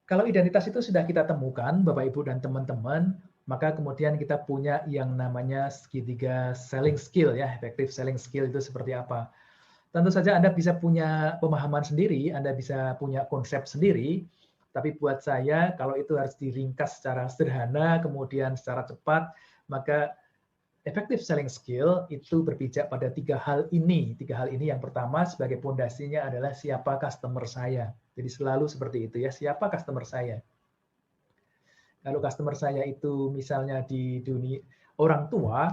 Kalau identitas itu sudah kita temukan, Bapak Ibu dan teman-teman, maka kemudian kita punya yang namanya segitiga selling skill ya, effective selling skill itu seperti apa. Tentu saja Anda bisa punya pemahaman sendiri, Anda bisa punya konsep sendiri, tapi buat saya kalau itu harus diringkas secara sederhana, kemudian secara cepat, maka effective selling skill itu berpijak pada tiga hal ini. Tiga hal ini yang pertama sebagai pondasinya adalah siapa customer saya. Jadi selalu seperti itu ya, siapa customer saya. Kalau customer saya itu misalnya di dunia orang tua,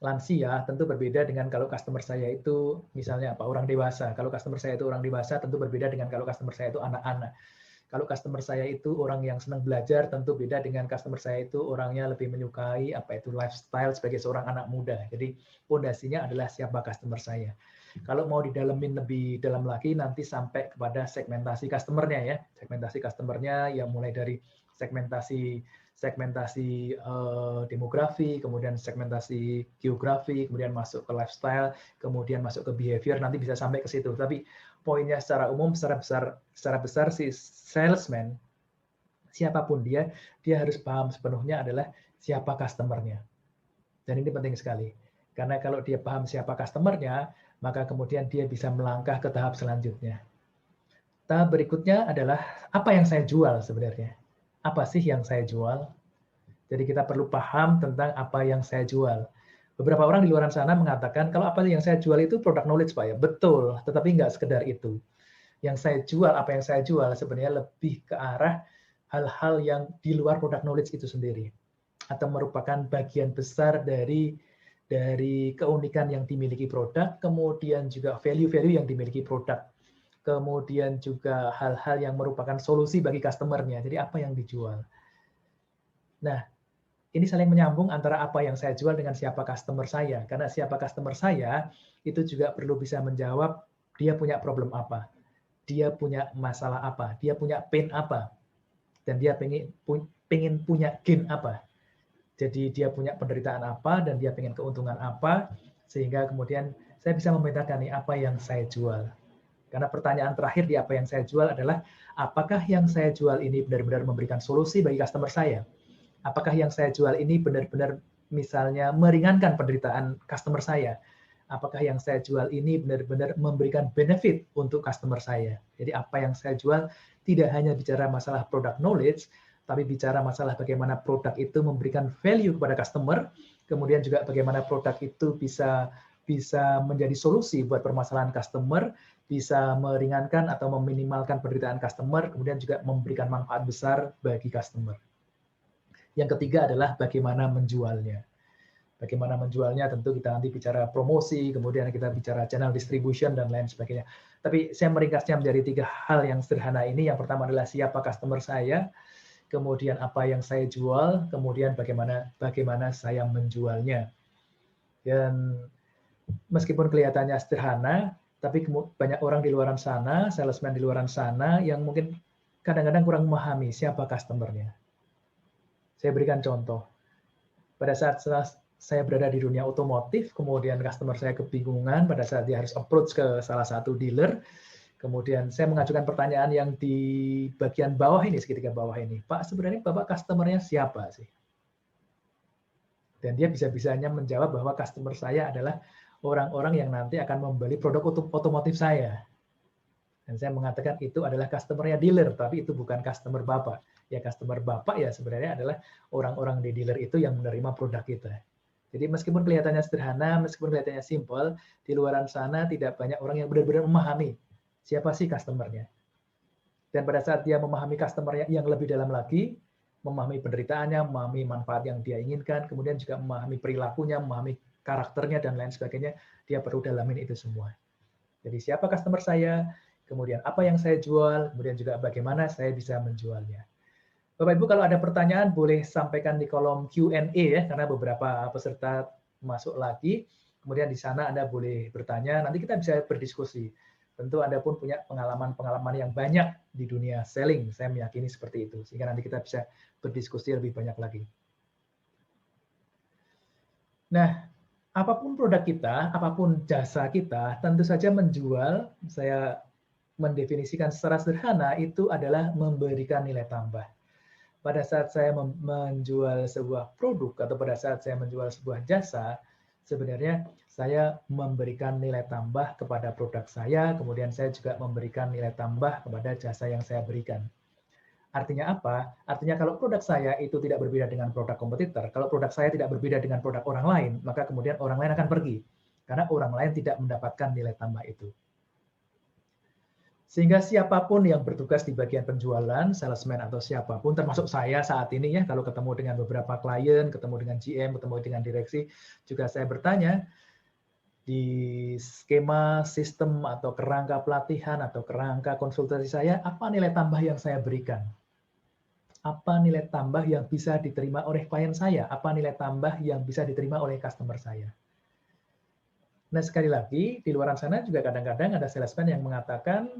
lansia, tentu berbeda dengan kalau customer saya itu misalnya apa orang dewasa. Kalau customer saya itu orang dewasa, tentu berbeda dengan kalau customer saya itu anak-anak. Kalau customer saya itu orang yang senang belajar, tentu beda dengan customer saya itu orangnya lebih menyukai apa itu lifestyle sebagai seorang anak muda. Jadi pondasinya adalah siapa customer saya. Kalau mau didalemin lebih dalam lagi, nanti sampai kepada segmentasi customernya ya. Segmentasi customernya yang mulai dari segmentasi demografi, kemudian segmentasi geografi, kemudian masuk ke lifestyle, kemudian masuk ke behavior, nanti bisa sampai ke situ. Tapi poinnya secara umum, secara besar si salesman, siapapun dia harus paham sepenuhnya adalah siapa customernya. Dan ini penting sekali. Karena kalau dia paham siapa customernya, maka kemudian dia bisa melangkah ke tahap selanjutnya. Tahap berikutnya adalah apa yang saya jual sebenarnya. Apa sih yang saya jual? Jadi kita perlu paham tentang apa yang saya jual. Beberapa orang di luar sana mengatakan, kalau apa yang saya jual itu product knowledge, Pak ya. Betul, tetapi nggak sekedar itu. Yang saya jual, apa yang saya jual sebenarnya lebih ke arah hal-hal yang di luar product knowledge itu sendiri. Atau merupakan bagian besar dari keunikan yang dimiliki produk, kemudian juga value-value yang dimiliki produk. Kemudian juga hal-hal yang merupakan solusi bagi customer-nya. Jadi apa yang dijual. Nah, ini saling menyambung antara apa yang saya jual dengan siapa customer saya. Karena siapa customer saya itu juga perlu bisa menjawab dia punya problem apa, dia punya masalah apa, dia punya pain apa, dan dia pengen punya gain apa. Jadi dia punya penderitaan apa dan dia pengen keuntungan apa, sehingga kemudian saya bisa membedakan nih apa yang saya jual. Karena pertanyaan terakhir di apa yang saya jual adalah, apakah yang saya jual ini benar-benar memberikan solusi bagi customer saya? Apakah yang saya jual ini benar-benar misalnya meringankan penderitaan customer saya? Apakah yang saya jual ini benar-benar memberikan benefit untuk customer saya? Jadi apa yang saya jual tidak hanya bicara masalah product knowledge, tapi bicara masalah bagaimana produk itu memberikan value kepada customer, kemudian juga bagaimana produk itu bisa menjadi solusi buat permasalahan customer, bisa meringankan atau meminimalkan penderitaan customer, kemudian juga memberikan manfaat besar bagi customer. Yang ketiga adalah bagaimana menjualnya. Bagaimana menjualnya tentu kita nanti bicara promosi, kemudian kita bicara channel distribution, dan lain sebagainya. Tapi saya meringkasnya menjadi tiga hal yang sederhana ini. Yang pertama adalah siapa customer saya, kemudian apa yang saya jual, kemudian bagaimana saya menjualnya. Dan meskipun kelihatannya sederhana, tapi banyak orang di luar sana, salesman di luar sana, yang mungkin kadang-kadang kurang memahami siapa customernya. Saya berikan contoh. Pada saat saya berada di dunia otomotif, kemudian customer saya kebingungan pada saat dia harus approach ke salah satu dealer, kemudian saya mengajukan pertanyaan yang di bagian bawah ini, segitiga bawah ini. Pak, sebenarnya Bapak customer-nya siapa sih? Dan dia bisa-bisanya menjawab bahwa customer saya adalah orang-orang yang nanti akan membeli produk otomotif saya. Dan saya mengatakan itu adalah customer-nya dealer, tapi itu bukan customer Bapak. Ya customer Bapak ya sebenarnya adalah orang-orang di dealer itu yang menerima produk kita. Jadi meskipun kelihatannya sederhana, meskipun kelihatannya simpel, di luar sana tidak banyak orang yang benar-benar memahami siapa sih customer-nya. Dan pada saat dia memahami customer-nya yang lebih dalam lagi, memahami penderitaannya, memahami manfaat yang dia inginkan, kemudian juga memahami perilakunya, memahami karakternya, dan lain sebagainya, dia perlu dalamin itu semua. Jadi siapa customer saya, kemudian apa yang saya jual, kemudian juga bagaimana saya bisa menjualnya. Bapak Ibu kalau ada pertanyaan boleh sampaikan di kolom Q&A ya, karena beberapa peserta masuk lagi. Kemudian di sana Anda boleh bertanya, nanti kita bisa berdiskusi. Tentu Anda pun punya pengalaman-pengalaman yang banyak di dunia selling, saya meyakini seperti itu. Sehingga nanti kita bisa berdiskusi lebih banyak lagi. Nah, apapun produk kita, apapun jasa kita, tentu saja menjual, saya mendefinisikan secara sederhana itu adalah memberikan nilai tambah. Pada saat saya menjual sebuah produk atau pada saat saya menjual sebuah jasa, sebenarnya saya memberikan nilai tambah kepada produk saya, kemudian saya juga memberikan nilai tambah kepada jasa yang saya berikan. Artinya apa? Artinya kalau produk saya itu tidak berbeda dengan produk kompetitor, kalau produk saya tidak berbeda dengan produk orang lain, maka kemudian orang lain akan pergi. Karena orang lain tidak mendapatkan nilai tambah itu. Sehingga siapapun yang bertugas di bagian penjualan, salesman atau siapapun, termasuk saya saat ini ya, kalau ketemu dengan beberapa klien, ketemu dengan GM, ketemu dengan direksi, juga saya bertanya, di skema sistem atau kerangka pelatihan atau kerangka konsultasi saya, apa nilai tambah yang saya berikan? Apa nilai tambah yang bisa diterima oleh klien saya? Apa nilai tambah yang bisa diterima oleh customer saya? Nah, sekali lagi, di luar sana juga kadang-kadang ada salesman yang mengatakan,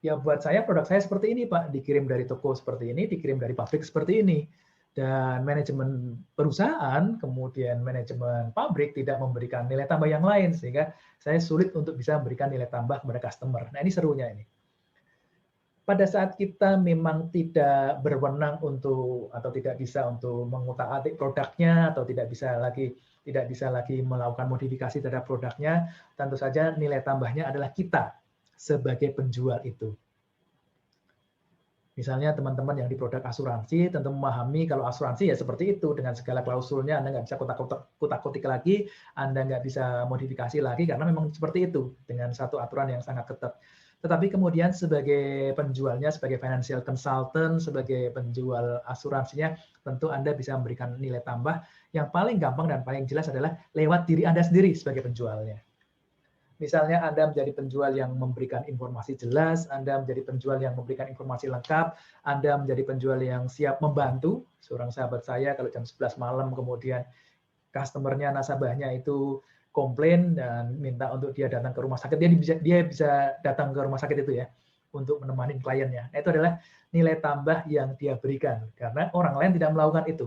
ya buat saya produk saya seperti ini Pak, dikirim dari toko seperti ini, dikirim dari pabrik seperti ini. Dan manajemen perusahaan, kemudian manajemen pabrik tidak memberikan nilai tambah yang lain, sehingga saya sulit untuk bisa memberikan nilai tambah kepada customer. Nah ini serunya ini. Pada saat kita memang tidak berwenang untuk atau tidak bisa untuk mengutak-atik produknya atau tidak bisa lagi melakukan modifikasi terhadap produknya, tentu saja nilai tambahnya adalah kita sebagai penjual itu. Misalnya teman-teman yang di produk asuransi tentu memahami kalau asuransi ya seperti itu, dengan segala klausulnya Anda nggak bisa kutak-kutik lagi, Anda nggak bisa modifikasi lagi karena memang seperti itu dengan satu aturan yang sangat ketat. Tetapi kemudian sebagai penjualnya, sebagai financial consultant, sebagai penjual asuransinya, tentu Anda bisa memberikan nilai tambah yang paling gampang dan paling jelas adalah lewat diri Anda sendiri sebagai penjualnya. Misalnya Anda menjadi penjual yang memberikan informasi jelas, Anda menjadi penjual yang memberikan informasi lengkap, Anda menjadi penjual yang siap membantu. Seorang sahabat saya kalau jam 11 malam kemudian customer-nya, nasabahnya itu komplain dan minta untuk dia datang ke rumah sakit, dia bisa datang ke rumah sakit itu ya untuk menemani kliennya. Nah, itu adalah nilai tambah yang dia berikan karena orang lain tidak melakukan itu.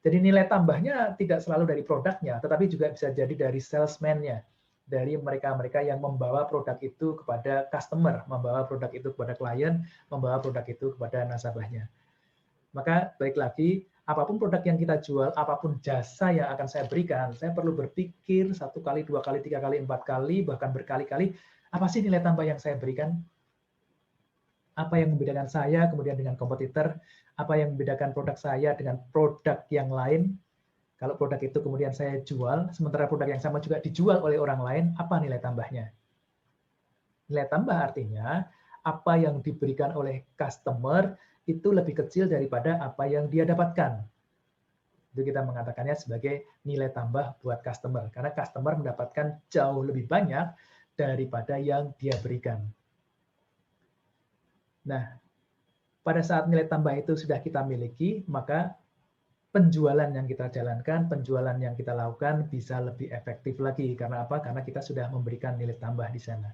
Jadi nilai tambahnya tidak selalu dari produknya, tetapi juga bisa jadi dari salesman-nya, dari mereka-mereka yang membawa produk itu kepada customer, membawa produk itu kepada klien, membawa produk itu kepada nasabahnya. Maka baik lagi, apapun produk yang kita jual, apapun jasa yang akan saya berikan, saya perlu berpikir 1 kali, 2 kali, 3 kali, 4 kali, bahkan berkali-kali, apa sih nilai tambah yang saya berikan? Apa yang membedakan saya kemudian dengan kompetitor? Apa yang membedakan produk saya dengan produk yang lain? Kalau produk itu kemudian saya jual, sementara produk yang sama juga dijual oleh orang lain, apa nilai tambahnya? Nilai tambah artinya apa yang diberikan oleh customer itu lebih kecil daripada apa yang dia dapatkan. Itu kita mengatakannya sebagai nilai tambah buat customer, karena customer mendapatkan jauh lebih banyak daripada yang dia berikan. Nah, pada saat nilai tambah itu sudah kita miliki, maka penjualan yang kita jalankan, penjualan yang kita lakukan bisa lebih efektif lagi. Karena apa? Karena kita sudah memberikan nilai tambah di sana.